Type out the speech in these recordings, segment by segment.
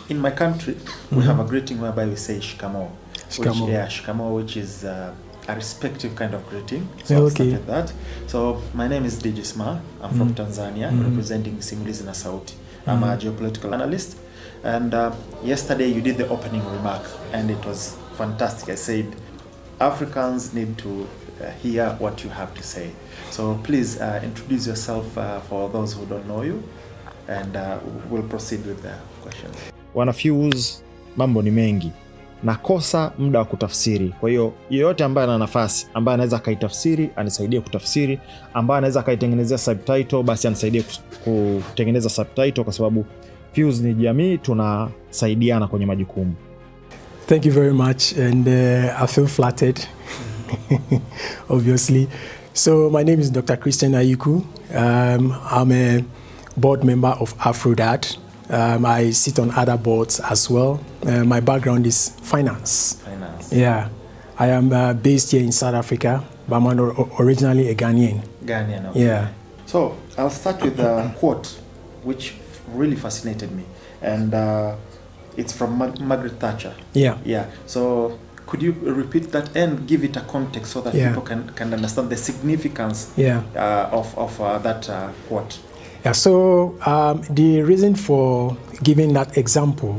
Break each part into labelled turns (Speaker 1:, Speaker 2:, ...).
Speaker 1: in my country, we have a greeting whereby we say shikamo. Shikamo, which is a respective kind of greeting. So I'll start with that. So my name is DJ Sma. I'm from Tanzania, representing Simulizi na Sauti. I'm a geopolitical analyst. And yesterday you did the opening remark, and it was fantastic. I said, Africans need to hear what you have to say. So please introduce yourself for those who don't know you, and we'll proceed with the questions.
Speaker 2: Wanafuse mambo ni mengi. Nakosa muda wa kutafsiri. Kwa hiyo yeyote ambaye ana nafasi, ambaye anaweza kaitafsiri, anisaidie kutafsiri, ambaye anaweza kaitengenezea subtitle, basi anisaidie kutengeneza subtitle, kwa sababu Fuse ni jamii, tunasaidiana kwenye majukumu.
Speaker 3: Thank you very much, and I feel flattered, obviously. So my name is Dr. Christian Aiku. I'm a board member of Afrodat. I sit on other boards as well. My background is finance. Yeah, I am based here in South Africa, but I'm originally a Ghanaian.
Speaker 1: Ghanaian, okay.
Speaker 3: Yeah.
Speaker 1: So I'll start with a quote which really fascinated me, and it's from Margaret Thatcher.
Speaker 3: Yeah.
Speaker 1: Yeah. So could you repeat that and give it a context so that people can understand the significance of that quote?
Speaker 3: Yeah, so the reason for giving that example,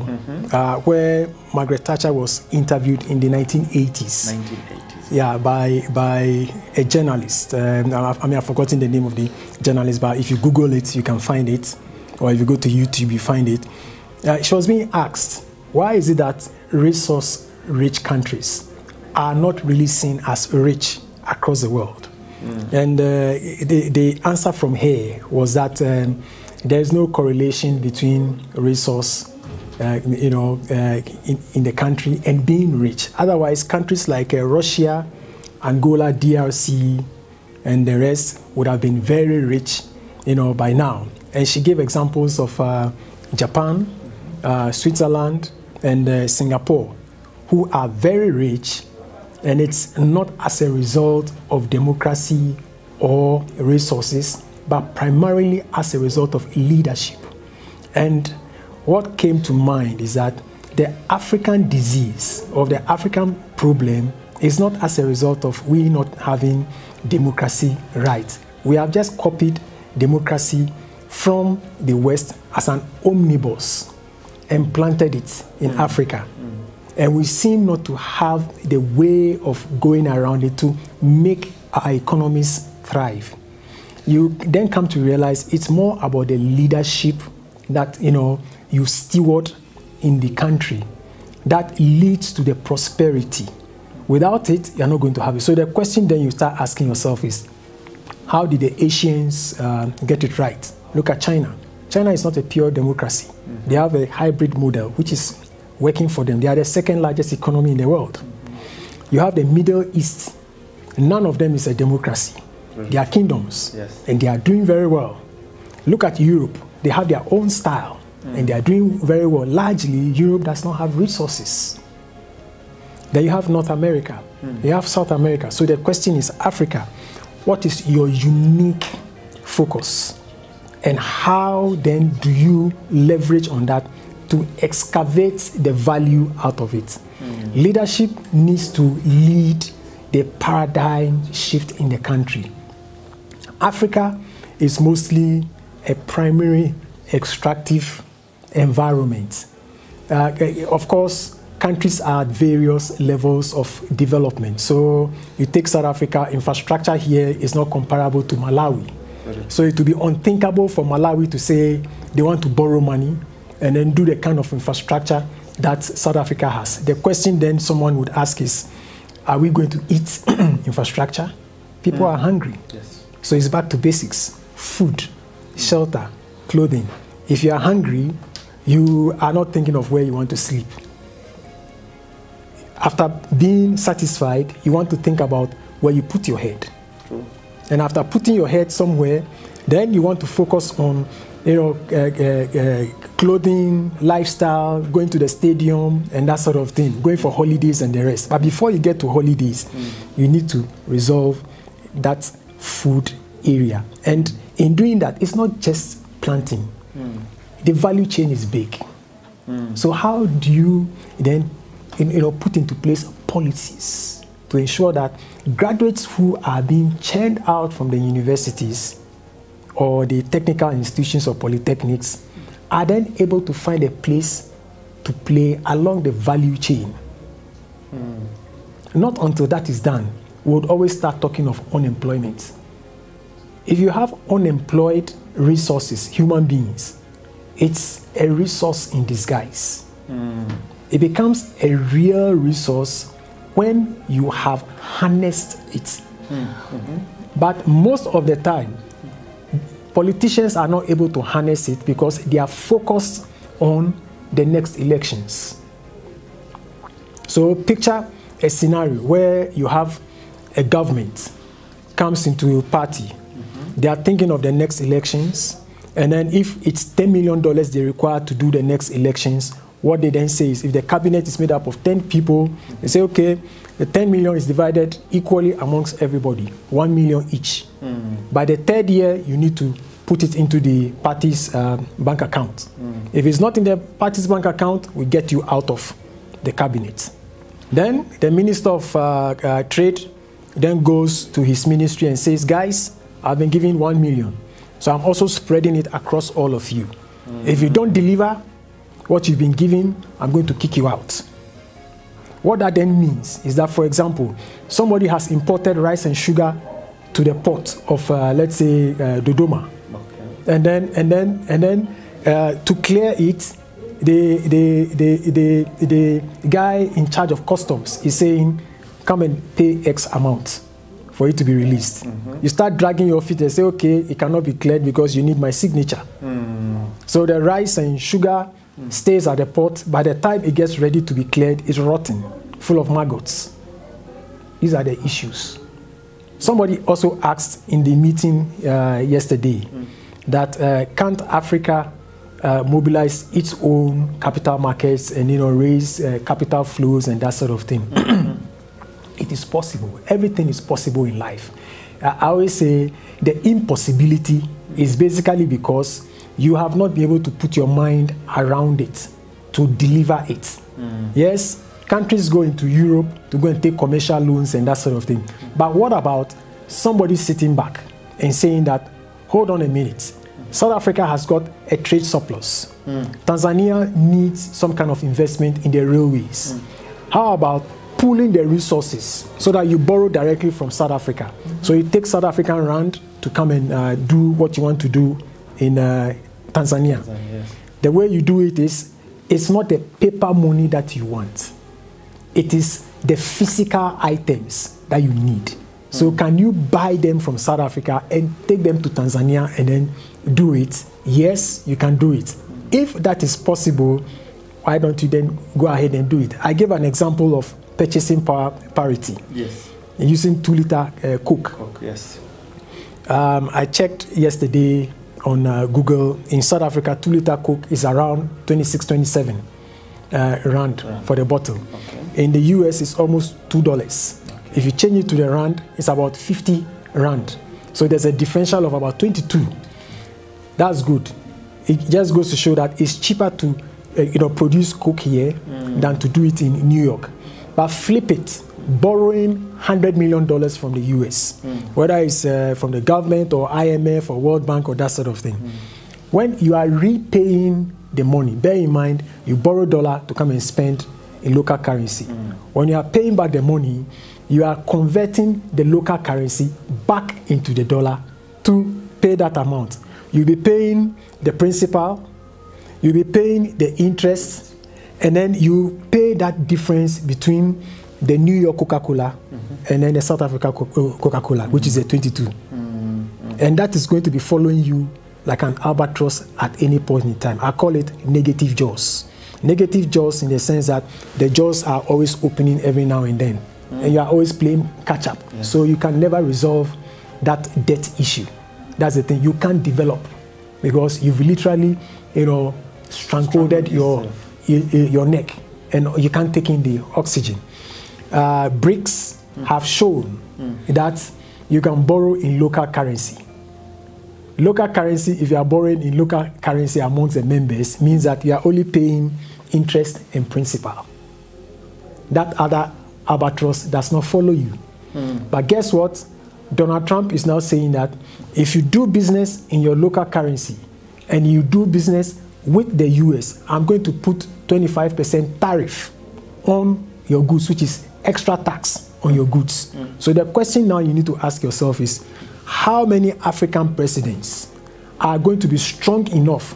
Speaker 3: where Margaret Thatcher was interviewed in the 1980s.
Speaker 1: 1980s.
Speaker 3: Yeah, by a journalist. I mean, I've forgotten the name of the journalist, but if you Google it, you can find it. Or if you go to YouTube, you find it. She was being asked, why is it that resource-rich countries are not really seen as rich across the world? And the answer from her was that there is no correlation between resource, in the country and being rich. Otherwise, countries like Russia, Angola, DRC, and the rest would have been very rich, by now. And she gave examples of Japan, Switzerland, and Singapore, who are very rich. And it's not as a result of democracy or resources, but primarily as a result of leadership. And what came to mind is that the African disease or the African problem is not as a result of we not having democracy right. We have just copied democracy from the West as an omnibus and planted it in Africa. And we seem not to have the way of going around it to make our economies thrive. You then come to realize it's more about the leadership that you steward in the country that leads to the prosperity. Without it, you're not going to have it. So the question then you start asking yourself is, how did the Asians get it right? Look at China. China is not a pure democracy. They have a hybrid model, which is working for them. They are the second largest economy in the world. You have the Middle East. None of them is a democracy. They are kingdoms, and they are doing very well. Look at Europe. They have their own style, and they are doing very well. Largely, Europe does not have resources. Then you have North America. You have South America. So the question is, Africa, what is your unique focus? And how then do you leverage on that to excavate the value out of it? Leadership needs to lead the paradigm shift in the country. Africa is mostly a primary extractive environment. Of course, countries are at various levels of development. So you take South Africa, infrastructure here is not comparable to Malawi. So it would be unthinkable for Malawi to say they want to borrow money and then do the kind of infrastructure that South Africa has. The question then someone would ask is, are we going to eat infrastructure? People are hungry. So it's back to basics: food, shelter, clothing. If you are hungry, you are not thinking of where you want to sleep. After being satisfied, you want to think about where you put your head. And after putting your head somewhere, then you want to focus on clothing, lifestyle, going to the stadium, and that sort of thing, going for holidays and the rest. But before you get to holidays, you need to resolve that food area. And in doing that, it's not just planting. The value chain is big. So how do you then put into place policies to ensure that graduates who are being churned out from the universities or the technical institutions or polytechnics are then able to find a place to play along the value chain? Not until that is done, we would always start talking of unemployment. If you have unemployed resources, human beings, it's a resource in disguise. It becomes a real resource when you have harnessed it. But most of the time, politicians are not able to harness it because they are focused on the next elections. So picture a scenario where you have a government comes into a party. They are thinking of the next elections, and then if it's $10 million they require to do the next elections, what they then say is, if the cabinet is made up of 10 people, they say, okay, the 10 million is divided equally amongst everybody, 1 million each. By the third year, you need to put it into the party's bank account. If it's not in the party's bank account, we get you out of the cabinet. Then the Minister of Trade then goes to his ministry and says, guys, I've been giving 1 million. So I'm also spreading it across all of you. If you don't deliver what you've been giving, I'm going to kick you out. What that then means is that, for example, somebody has imported rice and sugar to the port of, let's say, Dodoma. And then to clear it, the guy in charge of customs is saying, come and pay X amount for it to be released. You start dragging your feet and say, okay, it cannot be cleared because you need my signature. So the rice and sugar stays at the port. By the time it gets ready to be cleared, it's rotten, full of maggots. These are the issues. Somebody also asked in the meeting yesterday that can't Africa mobilize its own capital markets and raise capital flows and that sort of thing? It is possible. Everything is possible in life. I always say the impossibility is basically because you have not been able to put your mind around it to deliver it. Yes, countries go into Europe to go and take commercial loans and that sort of thing. But what about somebody sitting back and saying that, hold on a minute, South Africa has got a trade surplus. Tanzania needs some kind of investment in the railways. How about pooling the resources so that you borrow directly from South Africa? So you take South African rand to come and do what you want to do in Tanzania. The way you do it is, it's not the paper money that you want. It is the physical items that you need. So can you buy them from South Africa and take them to Tanzania and then do it? Yes, you can do it. If that is possible, why don't you then go ahead and do it? I gave an example of purchasing power parity. Yes. Using 2-liter Coke. Yes. I checked yesterday on Google. In South Africa, 2-liter Coke is around 26-27 rand for the bottle. In the US, it's almost $2. If you change it to the rand, it's about 50 rand. So there's a differential of about 22. That's good. It just goes to show that it's cheaper to produce Coke here than to do it in New York. But flip it, borrowing $100 million from the US, whether it's from the government or IMF or World Bank or that sort of thing. When you are repaying the money, bear in mind, you borrow dollar to come and spend in local currency. When you are paying back the money, you are converting the local currency back into the dollar to pay that amount. You'll be paying the principal, you'll be paying the interest, and then you pay that difference between the New York Coca-Cola and then the South Africa Coca-Cola, which is a 22. And that is going to be following you like an albatross at any point in time. I call it negative jaws. Negative jaws in the sense that the jaws are always opening every now and then. And you are always playing catch up. Yes. So you can never resolve that debt issue. That's the thing. You can't develop because you've literally, strangled your neck and you can't take in the oxygen. BRICS have shown that you can borrow in local currency. Local currency, if you are borrowing in local currency amongst the members, means that you are only paying interest and principle. That other albatross does not follow you. But guess what? Donald Trump is now saying that if you do business in your local currency and you do business with the US, I'm going to put 25% tariff on your goods, which is extra tax on your goods. So the question now you need to ask yourself is, how many African presidents are going to be strong enough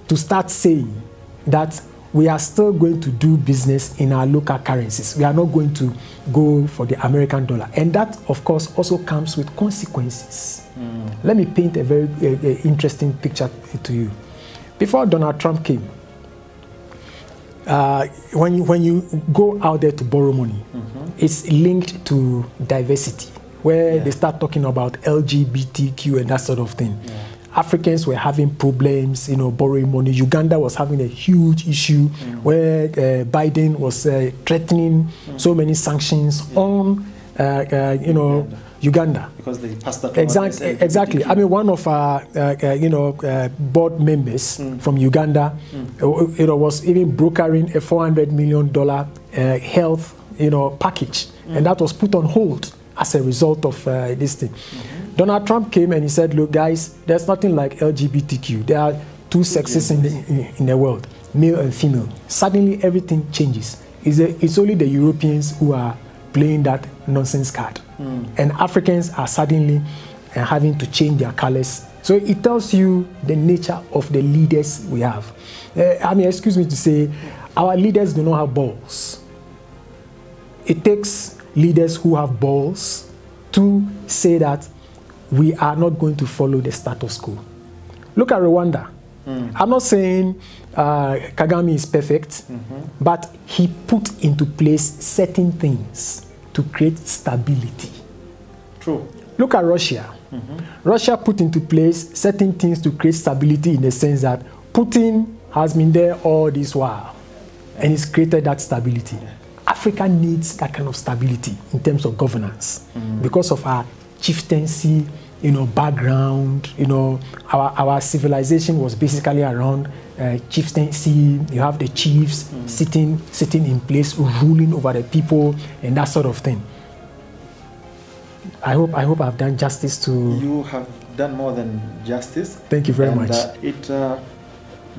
Speaker 3: to start saying that we are still going to do business in our local currencies? We are not going to go for the American dollar. And that, of course, also comes with consequences. Let me paint a very interesting picture to you. Before Donald Trump came, when you go out there to borrow money, it's linked to diversity, where they start talking about LGBTQ and that sort of thing. Africans were having problems, borrowing money. Uganda was having a huge issue where Biden was threatening so many sanctions on, Uganda.
Speaker 1: Because they passed that.
Speaker 3: Exactly. I mean, one of our, board members from Uganda, was even brokering a $400 million health, package, and that was put on hold as a result of this thing. Donald Trump came and he said, look, guys, there's nothing like LGBTQ. There are two sexes in the world, male and female. Suddenly, everything changes. It's only the Europeans who are playing that nonsense card. And Africans are suddenly having to change their colors. So it tells you the nature of the leaders we have. Excuse me to say, our leaders do not have balls. It takes leaders who have balls to say that we are not going to follow the status quo. Look at Rwanda. I'm not saying Kagame is perfect, but he put into place certain things to create stability.
Speaker 1: True.
Speaker 3: Look at Russia. Russia put into place certain things to create stability in the sense that Putin has been there all this while and he's created that stability. Africa needs that kind of stability in terms of governance because of our chieftaincy, background. Our civilization was basically around chieftaincy. You have the chiefs sitting in place, ruling over the people, and that sort of thing. I hope I've done justice to.
Speaker 1: You have done more than justice.
Speaker 3: Thank you very much.
Speaker 1: It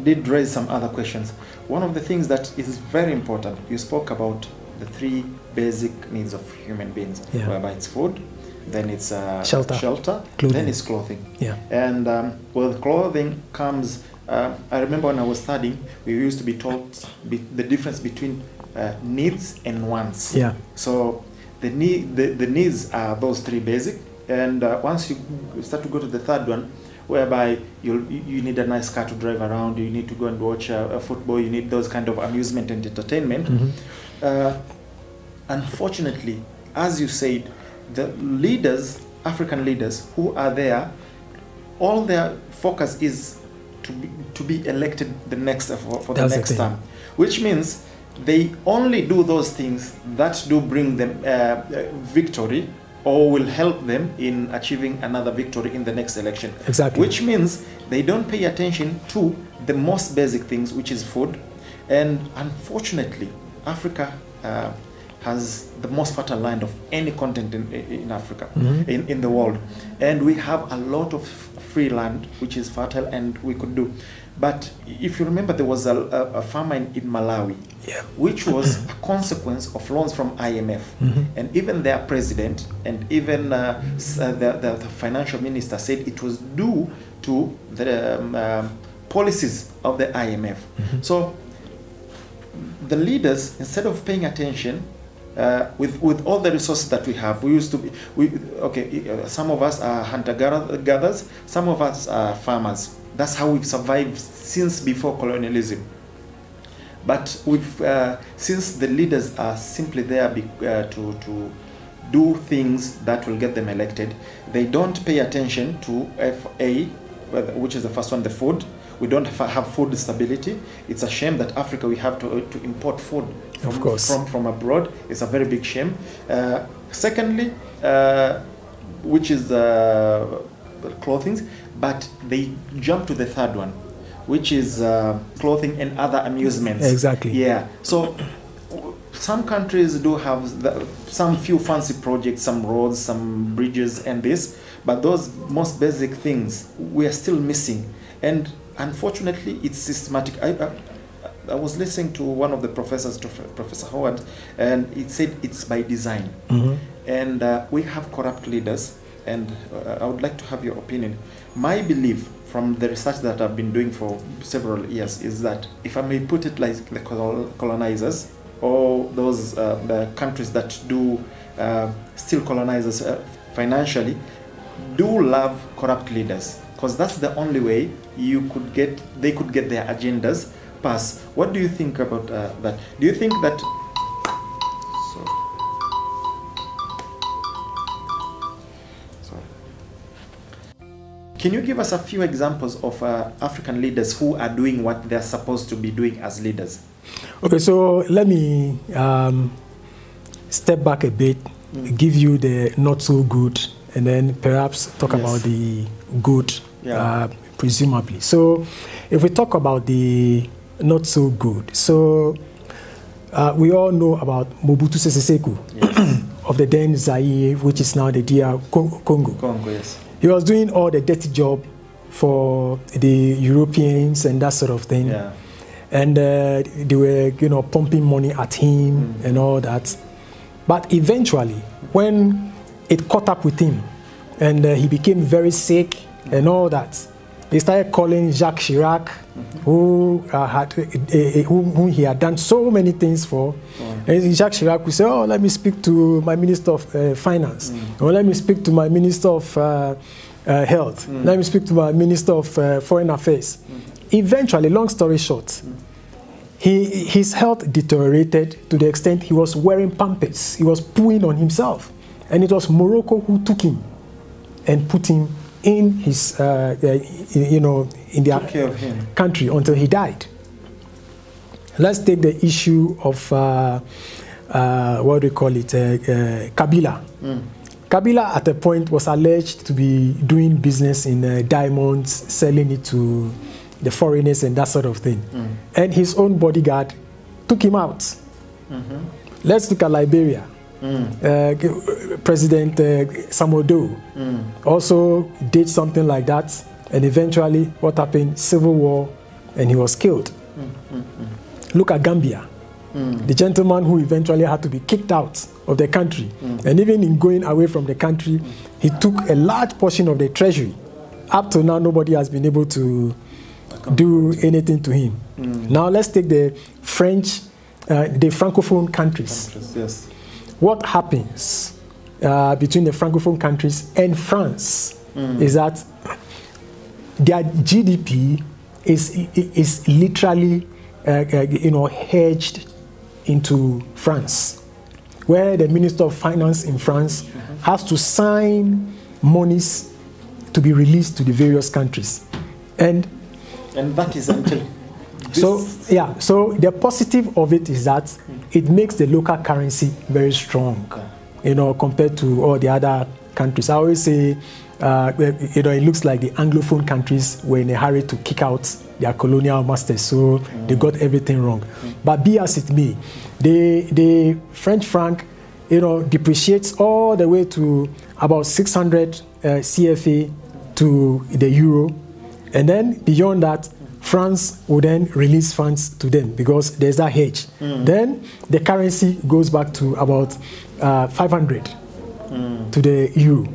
Speaker 1: did raise some other questions. One of the things that is very important, you spoke about the three basic needs of human beings, whereby it's food, then it's shelter, then it's clothing. And with clothing comes, I remember when I was studying, we used to be taught the difference between needs and wants. So the needs are those three basic, and once you start to go to the third one, whereby you need a nice car to drive around, you need to go and watch a football, you need those kind of amusement and entertainment. Unfortunately, as you said, the leaders, African leaders who are there, all their focus is to be elected the next for the next term, which means they only do those things that do bring them victory or will help them in achieving another victory in the next election. Which means they don't pay attention to the most basic things, which is food. And unfortunately, Africa has the most fertile land of any continent in Africa, in the world. And we have a lot of free land, which is fertile, and we could do. But if you remember, there was a famine in Malawi, which was a consequence of loans from IMF. And even their president and even the financial minister said it was due to the policies of the IMF. So the leaders, instead of paying attention, with all the resources that we have, we used to be, some of us are hunter-gatherers, some of us are farmers. That's how we've survived since before colonialism. But since the leaders are simply there to do things that will get them elected, they don't pay attention to FA, which is the first one, the food. We don't have food stability. It's a shame that Africa, we have to import food from abroad. It's a very big shame. Secondly, which is clothing, but they jump to the third one, which is clothing and other amusements.
Speaker 3: Exactly.
Speaker 1: Yeah. So some countries do have some few fancy projects, some roads, some bridges and this, but those most basic things we are still missing. And unfortunately, it's systematic. I was listening to one of the professors, Professor Howard, and it said it's by design. And we have corrupt leaders, and I would like to have your opinion. My belief from the research that I've been doing for several years is that, if I may put it like the colonizers, or those the countries that do still colonize us financially, do love corrupt leaders, because that's the only way they could get their agendas passed. What do you think about that? Do you think that can you give us a few examples of African leaders who are doing what they're supposed to be doing as leaders?
Speaker 3: Okay, so let me step back a bit, give you the not so good, and then perhaps talk about the good, presumably. So if we talk about the not so good, so we all know about Mobutu Sese Seko of the then Zaire, which is now the DR Congo.
Speaker 1: Congo, yes.
Speaker 3: He was doing all the dirty job for the Europeans and that sort of thing.
Speaker 1: Yeah.
Speaker 3: And they were, pumping money at him and all that. But eventually, when it caught up with him and he became very sick and all that, they started calling Jacques Chirac, whom he had done so many things for. And Jacques Chirac would say, "Oh, let me speak to my Minister of Finance, or let me speak to my Minister of Health, let me speak to my Minister of Foreign Affairs." Eventually, long story short, his health deteriorated to the extent he was wearing pampers. He was pooing on himself. And it was Morocco who took him and put him in his, in their country until he died. Let's take the issue of, what do you call it, Kabila. Kabila at a point was alleged to be doing business in diamonds, selling it to the foreigners and that sort of thing. And his own bodyguard took him out. Let's look at Liberia. President Samodo also did something like that, and eventually what happened? Civil war, and he was killed. Look at Gambia. The gentleman who eventually had to be kicked out of the country, and even in going away from the country, he took a large portion of the treasury. Up to now, nobody has been able to do anything to him. Now let's take the French, the Francophone countries.
Speaker 1: Yes.
Speaker 3: What happens between the Francophone countries and France is that their GDP is literally, hedged into France, where the Minister of Finance in France has to sign monies to be released to the various countries, and
Speaker 1: that is until.
Speaker 3: So the positive of it is that it makes the local currency very strong, compared to all the other countries. I always say, it looks like the Anglophone countries were in a hurry to kick out their colonial masters, so they got everything wrong. But be as it may, the French franc, depreciates all the way to about 600 CFA to the euro, and then beyond that, France will then release funds to them because there's that hedge. Then the currency goes back to about 500 to the euro.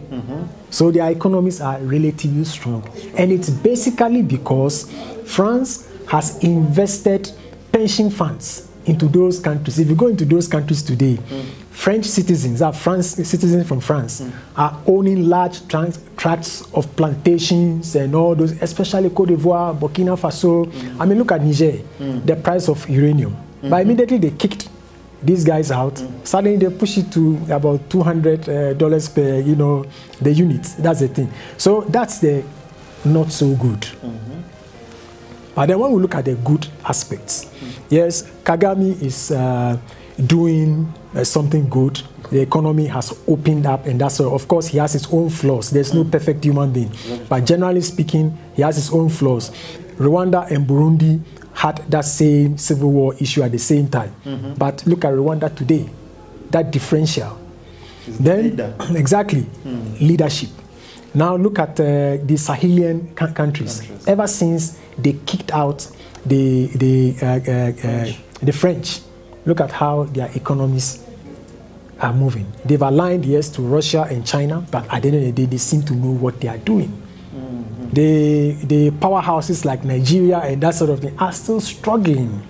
Speaker 3: So their economies are relatively strong. And it's basically because France has invested pension funds into those countries. If you go into those countries today, French citizens, citizens from France, are owning large tracts of plantations and all those, especially Côte d'Ivoire, Burkina Faso. I mean, look at Niger, the price of uranium. But immediately they kicked these guys out. Suddenly they push it to about $200 per, the unit. That's the thing. So that's the not so good. But then when we look at the good aspects, yes, Kagame is doing something good. The economy has opened up, and that's of course he has his own flaws. There's no perfect human being, but generally speaking, he has his own flaws. Rwanda and Burundi had that same civil war issue at the same time. But look at Rwanda today, that differential. Then, exactly, leadership. Now look at the Sahelian countries. Ever since they kicked out the French, look at how their economies are moving. They've aligned, yes, to Russia and China, but at the end of the day, they seem to know what they are doing. The powerhouses like Nigeria and that sort of thing are still struggling.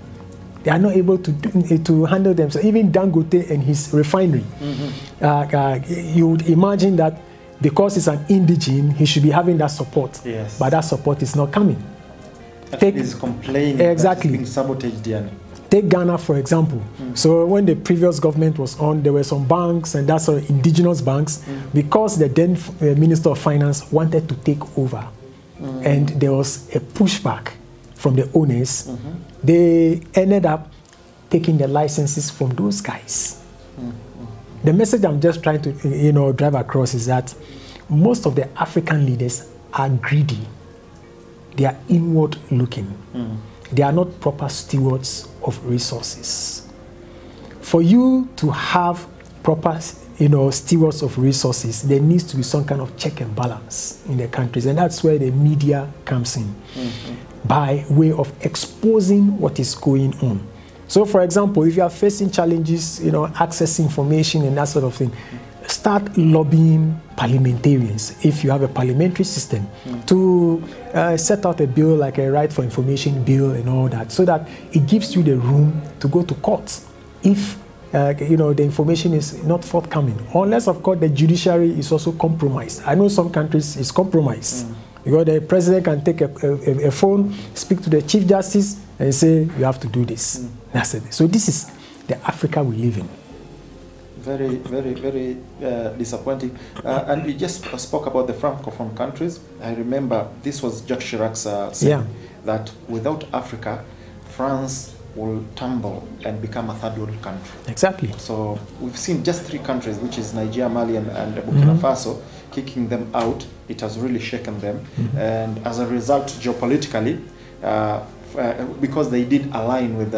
Speaker 3: They are not able to handle themselves. Even Dangote and his refinery. You would imagine that because he's an indigene, he should be having that support.
Speaker 1: Yes.
Speaker 3: But that support is not coming.
Speaker 1: He's complaining
Speaker 3: exactly.
Speaker 1: that he's being sabotaged.
Speaker 3: Take Ghana, for example. So when the previous government was on, there were some banks, and that's indigenous banks, because the then Minister of Finance wanted to take over. And there was a pushback from the owners. They ended up taking the licenses from those guys. The message I'm just trying to drive across is that most of the African leaders are greedy. They are inward looking. They are not proper stewards of resources. For you to have proper stewards of resources, there needs to be some kind of check and balance in the countries, and that's where the media comes in, by way of exposing what is going on. So, for example, if you are facing challenges, access information and that sort of thing, start lobbying parliamentarians, if you have a parliamentary system, to set out a bill like a right for information bill and all that, so that it gives you the room to go to court if the information is not forthcoming. Unless, of course, the judiciary is also compromised. I know some countries is compromised. Because the president can take a phone, speak to the chief justice, and say, you have to do this. That's it. So this is the Africa we live in.
Speaker 1: Very, very, very disappointing. And we just spoke about the Francophone countries. I remember this was Jacques Chirac's saying that without Africa, France will tumble and become a third world country.
Speaker 3: Exactly.
Speaker 1: So we've seen just 3 countries, which is Nigeria, Mali, and Burkina Faso, kicking them out. It has really shaken them. And as a result, geopolitically, because they did align with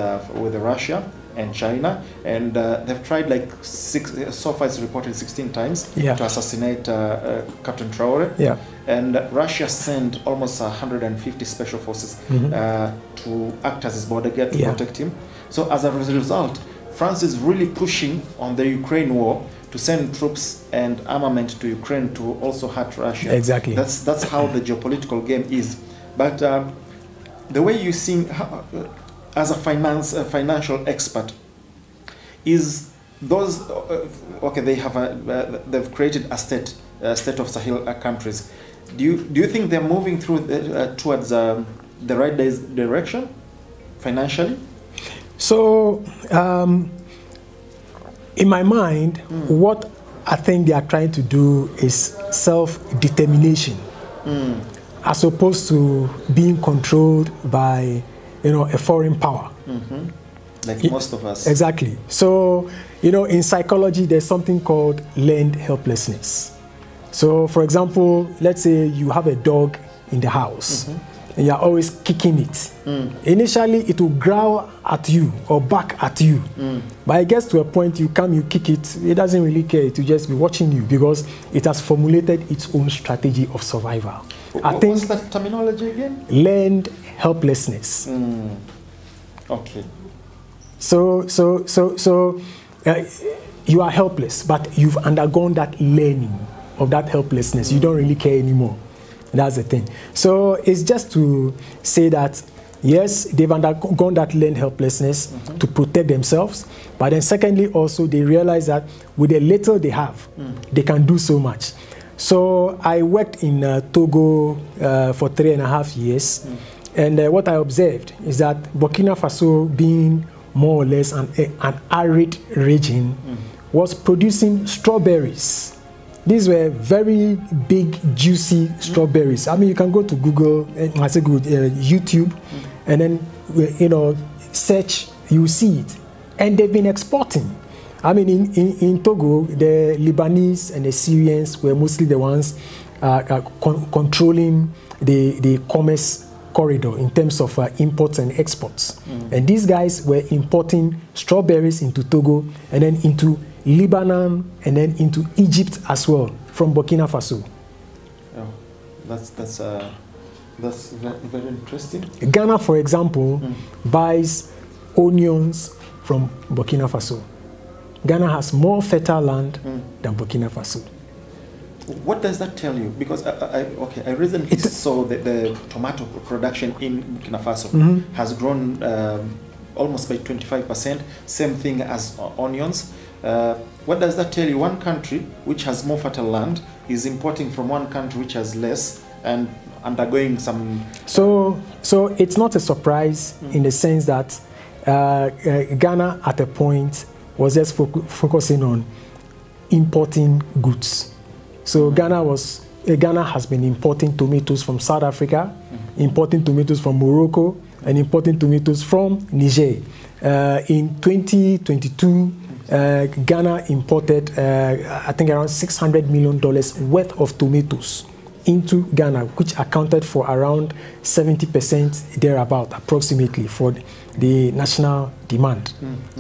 Speaker 1: Russia and China, and they've tried so far it's reported 16 times to assassinate Captain Traore. And Russia sent almost 150 special forces to act as his bodyguard to protect him. So as a result, France is really pushing on the Ukraine war to send troops and armament to Ukraine to also hurt Russia.
Speaker 3: Exactly.
Speaker 1: That's how the geopolitical game is. But the way you see, as a financial expert, is those they've created a state of Sahel countries. Do you think they're moving through towards the right direction financially?
Speaker 3: So in my mind, what I think they are trying to do is self-determination, as opposed to being controlled by a foreign power.
Speaker 1: Like most of us.
Speaker 3: Exactly. So, in psychology, there's something called learned helplessness. So, for example, let's say you have a dog in the house, and you're always kicking it. Initially, it will growl at you or back at you. But it gets to a point you kick it, it doesn't really care. It will just be watching you because it has formulated its own strategy of survival.
Speaker 1: What's that terminology again?
Speaker 3: Learned helplessness.
Speaker 1: Okay.
Speaker 3: So you are helpless, but you've undergone that learning of that helplessness. You don't really care anymore. That's the thing. So it's just to say that, yes, they've undergone that learned helplessness to protect themselves. But then secondly, also, they realize that with the little they have, they can do so much. So I worked in Togo for 3.5 years. And what I observed is that Burkina Faso, being more or less an arid region, was producing strawberries. These were very big, juicy strawberries. I mean, you can go to Google, YouTube, and then search. You see it, and they've been exporting. I mean, in Togo, the Lebanese and the Syrians were mostly the ones controlling the commerce corridor in terms of imports and exports. And these guys were importing strawberries into Togo, and then into Lebanon, and then into Egypt as well, from Burkina Faso.
Speaker 1: Oh, that's very interesting.
Speaker 3: Ghana, for example, buys onions from Burkina Faso. Ghana has more fertile land than Burkina Faso.
Speaker 1: What does that tell you? Because I recently saw that the tomato production in Burkina Faso has grown almost by 25%. Same thing as onions. What does that tell you? One country which has more fertile land is importing from one country which has less and undergoing some...
Speaker 3: So it's not a surprise in the sense that Ghana at a point was just focusing on importing goods. So Ghana has been importing tomatoes from South Africa, importing tomatoes from Morocco, and importing tomatoes from Niger. In 2022, Ghana imported, I think, around $600 million worth of tomatoes into Ghana, which accounted for around 70% thereabout, approximately, for the national demand.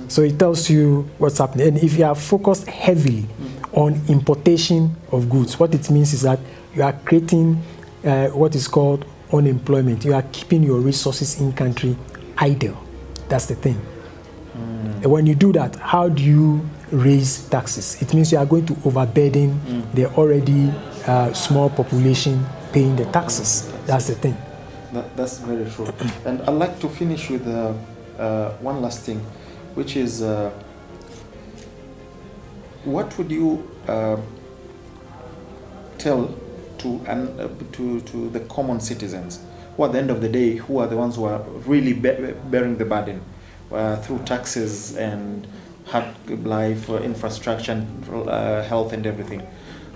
Speaker 3: So it tells you what's happening. And if you are focused heavily on importation of goods, what it means is that you are creating what is called unemployment. You are keeping your resources in country idle. That's the thing. And when you do that, how do you raise taxes? It means you are going to overburden the already small population paying the taxes. That's the thing.
Speaker 1: That's very true. And I'd like to finish with one last thing, which is what would you tell to the common citizens who at the end of the day, who are the ones who are really bearing the burden through taxes and hard life, infrastructure, health and everything?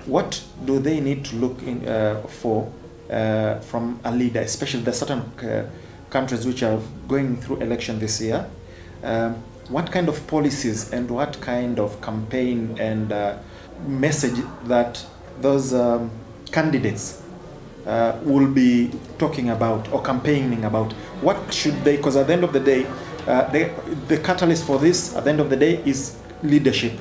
Speaker 1: What do they need to look in for from a leader, especially the certain countries which are going through election this year? What kind of policies and what kind of campaign and message that those candidates will be talking about or campaigning about? What should they, because at the end of the day, the catalyst for this at the end of the day is leadership,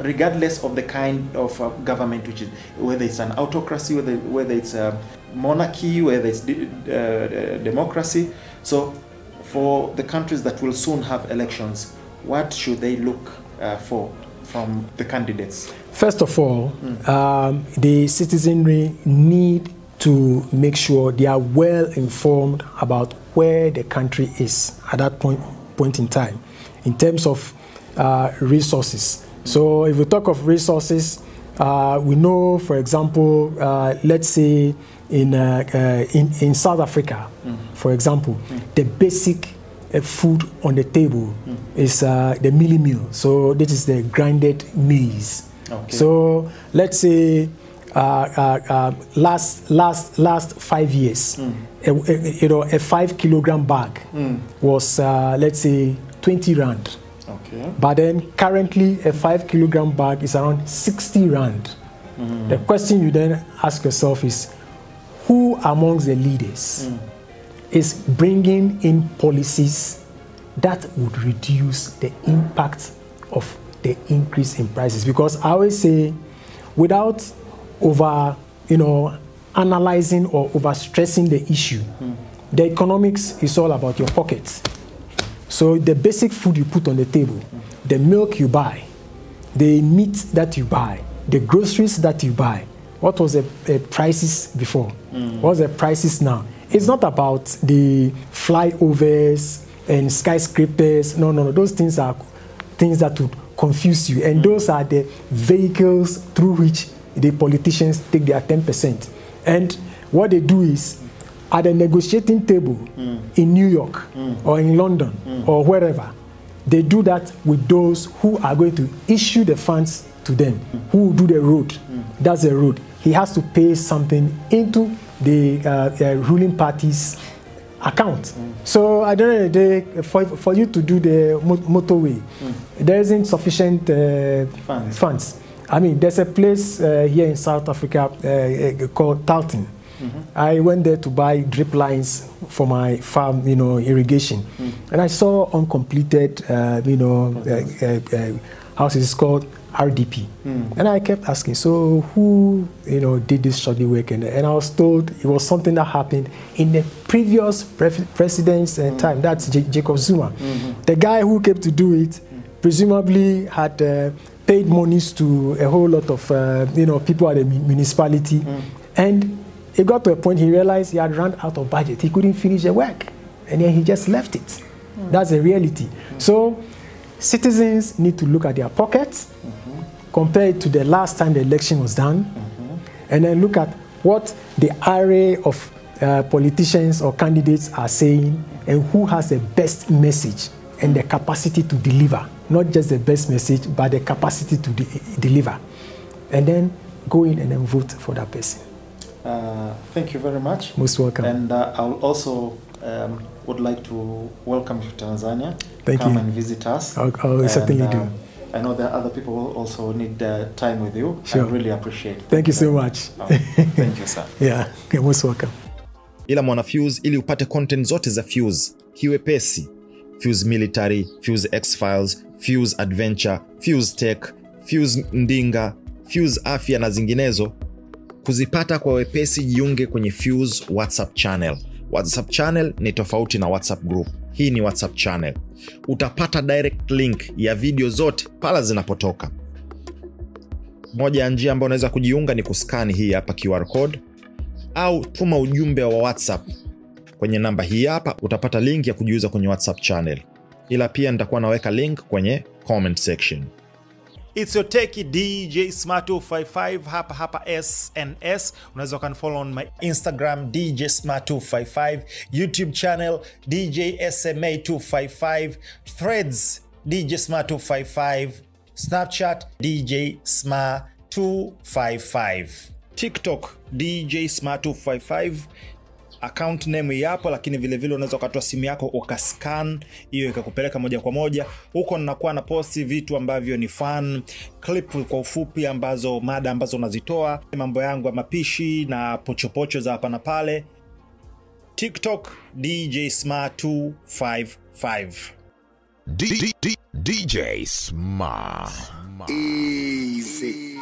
Speaker 1: regardless of the kind of government, which is, whether it's an autocracy, whether it's a monarchy, whether it's democracy. So for the countries that will soon have elections, what should they look for from the candidates?
Speaker 3: First of all, the citizenry need to make sure they are well informed about where the country is at that point in time in terms of resources. So if we talk of resources, we know, for example, let's say in South Africa, for example, the basic food on the table is the mealie meal. So this is the grinded maize. Okay. So let's say last 5 years, a 5 kilogram bag was let's say 20 rand. Okay. But then currently a 5 kilogram bag is around 60 rand. The question you then ask yourself is, who amongst the leaders is bringing in policies that would reduce the impact of the increase in prices? Because I always say, without analyzing or over stressing the issue, the economics is all about your pockets. So the basic food you put on the table, the milk you buy, the meat that you buy, the groceries that you buy, what was the prices before? What's the prices now? It's not about the flyovers and skyscrapers. No. Those things are things that would confuse you. And those are the vehicles through which the politicians take their 10%. And what they do is, at the negotiating table in New York or in London or wherever, they do that with those who are going to issue the funds to them, who will do the road. That's the road. He has to pay something into the ruling party's account. So at the end of the day, for you to do the motorway, there isn't sufficient funds. I mean, there's a place here in South Africa called Talton. I went there to buy drip lines for my farm, irrigation. And I saw uncompleted, houses. It's called RDP. And I kept asking, so who, did this shoddy work? And I was told it was something that happened in the previous president's time. That's Jacob Zuma. The guy who came to do it presumably had paid monies to a whole lot of, people at the municipality. And it got to a point he realized he had run out of budget. He couldn't finish the work. And then he just left it. That's a reality. So citizens need to look at their pockets, compare it to the last time the election was done, and then look at what the array of politicians or candidates are saying and who has the best message and the capacity to deliver. Not just the best message, but the capacity to deliver. And then go in and then vote for that person.
Speaker 1: Thank you very much.
Speaker 3: Most welcome.
Speaker 1: And I'll also would like to welcome you to Tanzania.
Speaker 3: Thank you.
Speaker 1: Come and visit us.
Speaker 3: I'll certainly do.
Speaker 1: I know that other people will also need time with you.
Speaker 3: Sure.
Speaker 1: I really appreciate it.
Speaker 3: Thank you so much.
Speaker 1: Thank you, sir.
Speaker 3: Yeah, you're most welcome.
Speaker 2: Ila mwana Fuse, ili upate content zote za Fuse kiwepesi, Fuse Military, Fuse X-Files, Fuse Adventure, Fuse Tech, Fuse Ndinga, Fuse Afya na zinginezo, kuzipata kwa wepesi jiunge kwenye Fuse WhatsApp channel. WhatsApp channel ni tofauti na WhatsApp group. Hii ni WhatsApp channel. Utapata direct link ya video zote pala zinapotoka. Moja ya njia ambayo unaweza kujiunga ni kuskani hii hapa QR code au tuma ujumbe wa WhatsApp kwenye namba hii hapa, utapata link ya kujiunga kwenye WhatsApp channel. Ila pia nitakuwa naweka link kwenye comment section. It's your techie DJ Smart 255 hapa SNS. Unaweza follow on my Instagram DJ Smart 255, YouTube channel DJ SMA 255, Threads DJ Smart 255, Snapchat DJ Smart 255, TikTok DJ Smart 255. Account name yapo, lakini vile vile unaweza ukatoa simu yako ukascan hiyo ikakupeleka moja kwa moja huko. Ninakuwa na posti vitu ambavyo ni fun, clip kwa ufupi ambazo mada ambazo unazitoa, mambo yangu ya mapishi na pochopocho za hapa na pale. TikTok DJ Smart 255.
Speaker 4: DJ Smart. Easy.